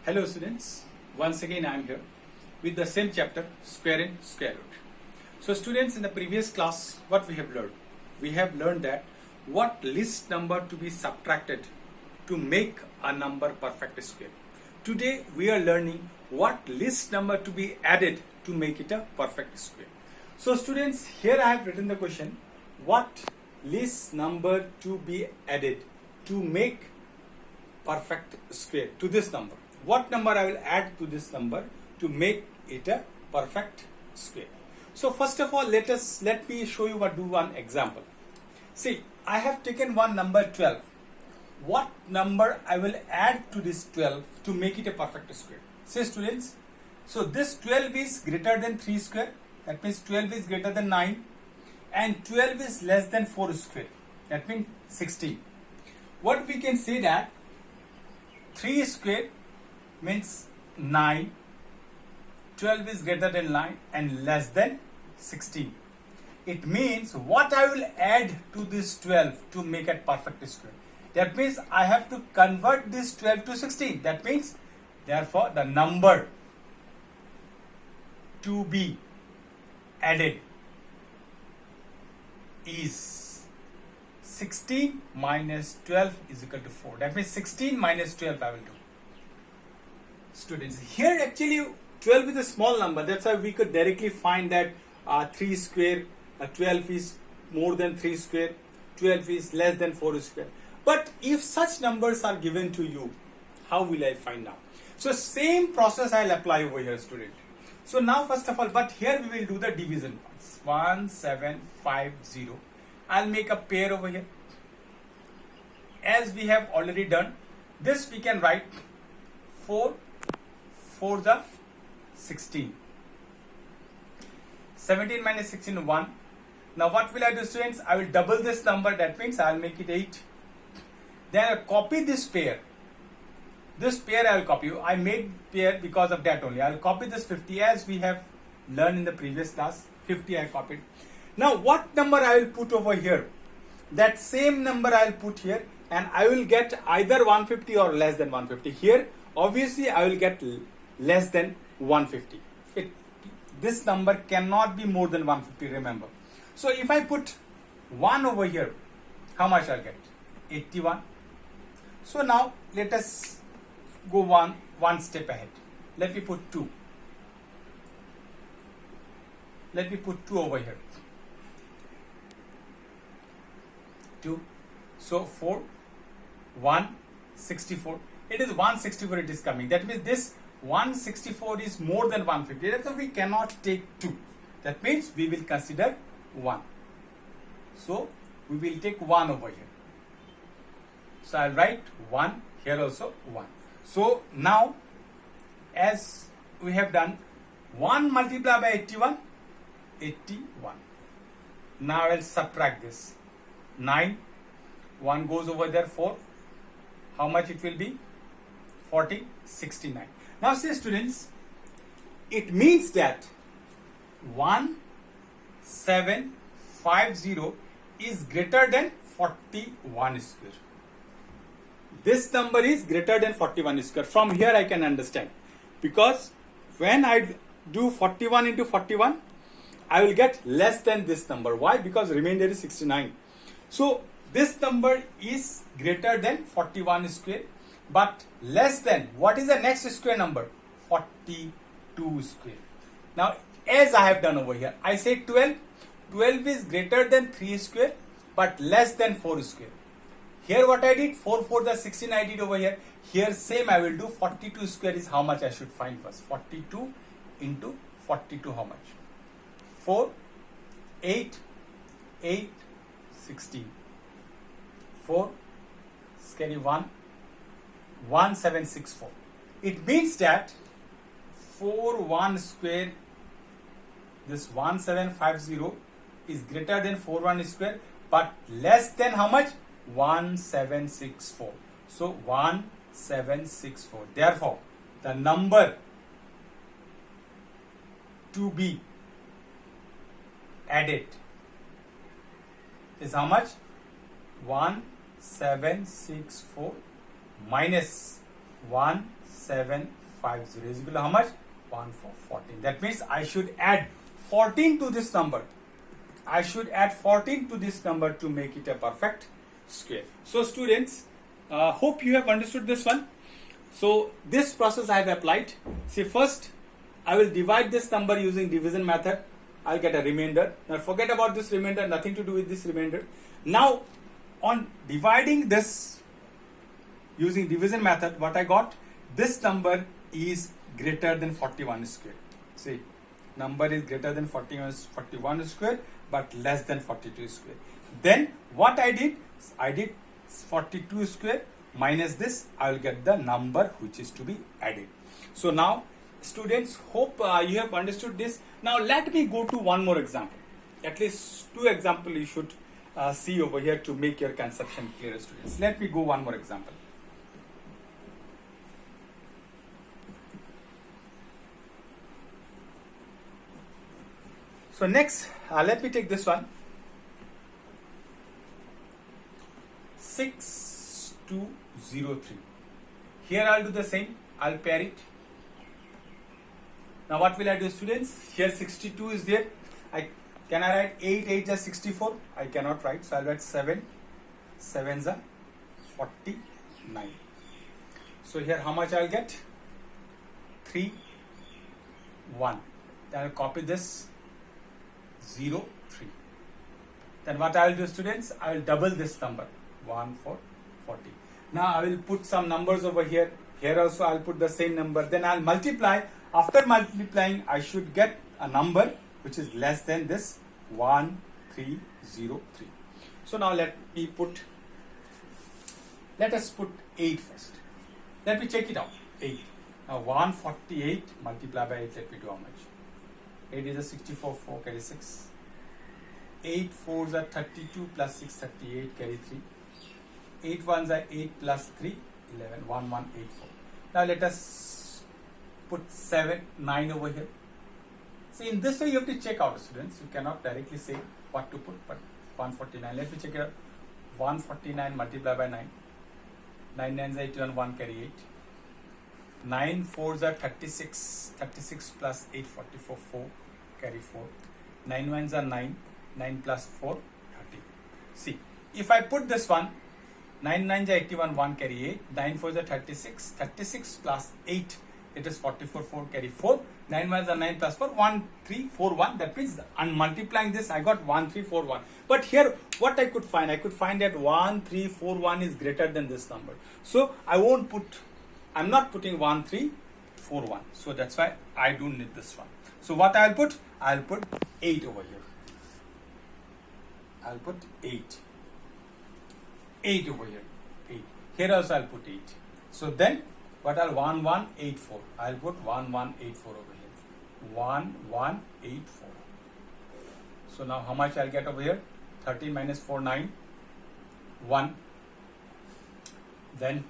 Hello students, once again I am here with the same chapter, square and square root. So students, in the previous class what we have learned? We have learned that what least number to be subtracted to make a number perfect square. Today we are learning what least number to be added to make it a perfect square. So students, here I have written the question, what least number to be added to make perfect square to this number. What number I will add to this number to make it a perfect square. So first of all, let me show you do one example. See, I have taken one number 12. What number I will add to this 12 to make it a perfect square? Say students, so this 12 is greater than 3 square. That means 12 is greater than 9 and 12 is less than 4 square. That means 16. What we can say that 3 square means 9, 12 is greater than 9 and less than 16. It means what I will add to this 12 to make it perfect square. That means I have to convert this 12 to 16. That means therefore the number to be added is 16 minus 12 is equal to 4. That means 16 minus 12 I will do. Students, here actually 12 is a small number. That's why we could directly find that 3 square, 12 is more than 3 square, 12 is less than 4 square. But if such numbers are given to you, how will I find out? So same process I'll apply over here, student. So now first of all, but here we will do the division parts. 1750. I'll make a pair over here. As we have already done, this we can write 4 for the 16. 17 minus 16 1. Now what will I do, students? I will double this number. That means I'll make it 8. Then I'll copy this pair. This pair I will copy. I made pair because of that only. I'll copy this 50 as we have learned in the previous class. 50 I copied. Now what number I will put over here? That same number I will put here and I will get either 150 or less than 150. Here obviously I will get less than 150. This number cannot be more than 150, remember. So if I put 1 over here, how much I'll get? 81. So now let us go one step ahead. Let me put 2. Let me put 2 over here. 2. So 4, 164. It is 164 it is coming. That means this 164 is more than 150. That's why we cannot take 2. That means we will consider 1. So we will take 1 over here. So I'll write 1 here also 1. So now as we have done 1 multiplied by 81, 81. Now I'll subtract this. 9, 1 goes over there 4. How much it will be? 40, 69. Now see students, it means that 1750 is greater than 41 square. This number is greater than 41 square. From here I can understand. Because when I do 41 into 41, I will get less than this number. Why? Because remainder is 69. So this number is greater than 41 square. But less than, what is the next square number? 42 square. Now as I have done over here, I say 12. 12 is greater than 3 square but less than 4 square. Here what I did, 4 for the 16 I did over here. Here same I will do. 42 square is how much I should find first. 42 into 42 how much? 4, 8, 8, 16. 4, carry 1. 1764. It means that 41 square, this 1750 is greater than 41 square but less than how much? 1764. So 1764. Therefore the number to be added is how much? 1764 minus 1 750 is equal to how much? 1414. That means I should add 14 to this number. I should add 14 to this number to make it a perfect square. So students, hope you have understood this one. So this process I have applied. See, first I will divide this number using division method. I'll get a remainder. Now forget about this remainder, nothing to do with this remainder. Now on dividing this using division method, what I got? This number is greater than 41 square. See, number is greater than 41 square but less than 42 square. Then what I did 42 square minus this, I will get the number which is to be added. So now students, hope you have understood this. Now let me go to one more example. At least two examples you should see over here to make your conception clear, students. Let me go one more example. So next, let me take this one. 6203. Here I'll do the same. I'll pair it. Now what will I do, students? Here 62 is there. Can I write 8 8 is 64? I cannot write, so I'll write 7 7 is 49. So here how much I'll get? 3 1. Then I'll copy this 0 3. Then what I will do, students? I will double this number 1 4 40. Now I will put some numbers over here. Here also I'll put the same number. Then I'll multiply. After multiplying, I should get a number which is less than this 1303. So now let us put 8 first. Let me check it out. 8. Now 148 multiplied by 8. Let me do how much? 8 is a 64, 4 carry 6. 8 4s are 32 plus 6 38 carry 3. 8 1s are 8 plus 3 11 1 1 8 4. Now let us put 7 9 over here. See, in this way you have to check out, students. You cannot directly say what to put, but 149. Let me check it out. 149 multiplied by 9. 9 9s are 81 1 carry 8. 9 4s are 36. 36 plus 8 44 4 carry 4. 9 1s are 9. 9 plus 4 30. See, if I put this one, 9 9s are 81 1 carry 8. 9 4s are 36. 36 plus 8, it is 44 4 carry 4. 9 1s are 9 plus 4 1 3 4 1. That means on multiplying this I got 1 3 4 1. But here what I could find that 1 3 4 1 is greater than this number. So I'm not putting 1 3 4 1. So that's why I don't need this one. So what I'll put 8 over here. I'll put 8. 8 over here. 8. Here also I'll put 8. So then what I'll 1 1 8 4. I'll put 1 1 8 4 over here. 1 1 8 4. So now how much I'll get over here? 13 minus 4 9. 1. Then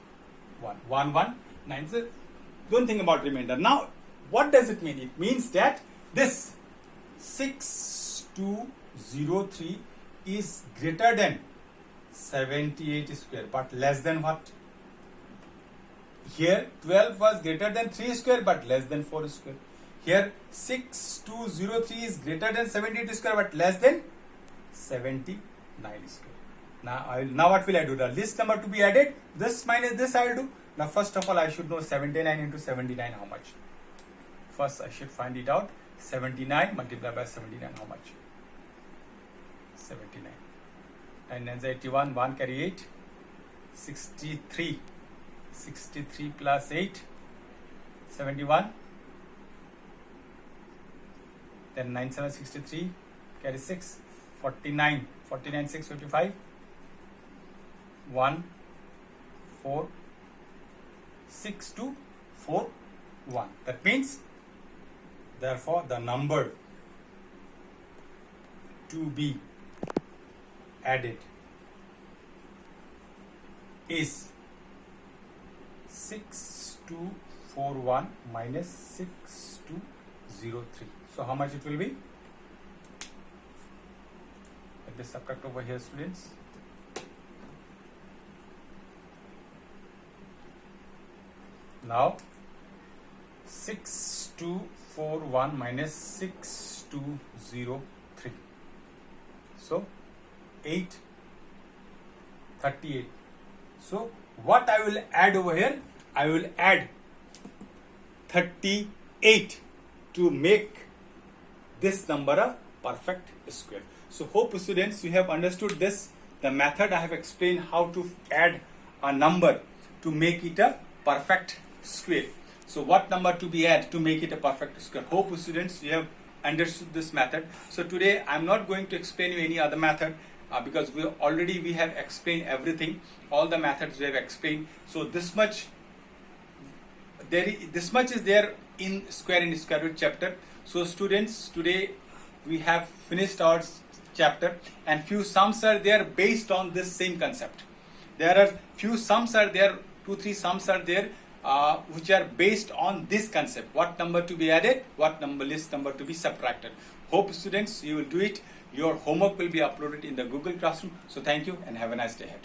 1 1 1 9. So don't think about remainder. Now what does it mean? It means that this 6203 is greater than 78 square but less than what? Here 12 was greater than 3 square but less than 4 square. Here 6203 is greater than 78 square but less than 79 square. Now what will I do? The list number to be added, this minus this I will do. Now first of all I should know 79 into 79 how much. First I should find it out. 79 multiplied by 79 how much? 79. 9 9 is 81, 1 carry 8. 63. 63 plus 8. 71. Then 9 7 63 carry 6. 49. 49 6 55. 1 4 6 2 4 1. That means therefore the number to be added is 6241 minus 6203. So how much it will be? Let me subtract over here, students. Now 6241 minus 6203. So 838. So what I will add over here? I will add 38 to make this number a perfect square. So hope students you have understood this. The method I have explained how to add a number to make it a perfect square. So what number to be added to make it a perfect square? Hope students you have understood this method. So today I am not going to explain you any other method because we have explained everything, all the methods we have explained. So this much is there in square and square root chapter. So students, today we have finished our chapter, and few sums are there based on this same concept. There are few sums are there, 2-3 sums are there which are based on this concept. What number to be added, what list number to be subtracted. Hope students you will do it. Your homework will be uploaded in the Google Classroom. So thank you and have a nice day ahead.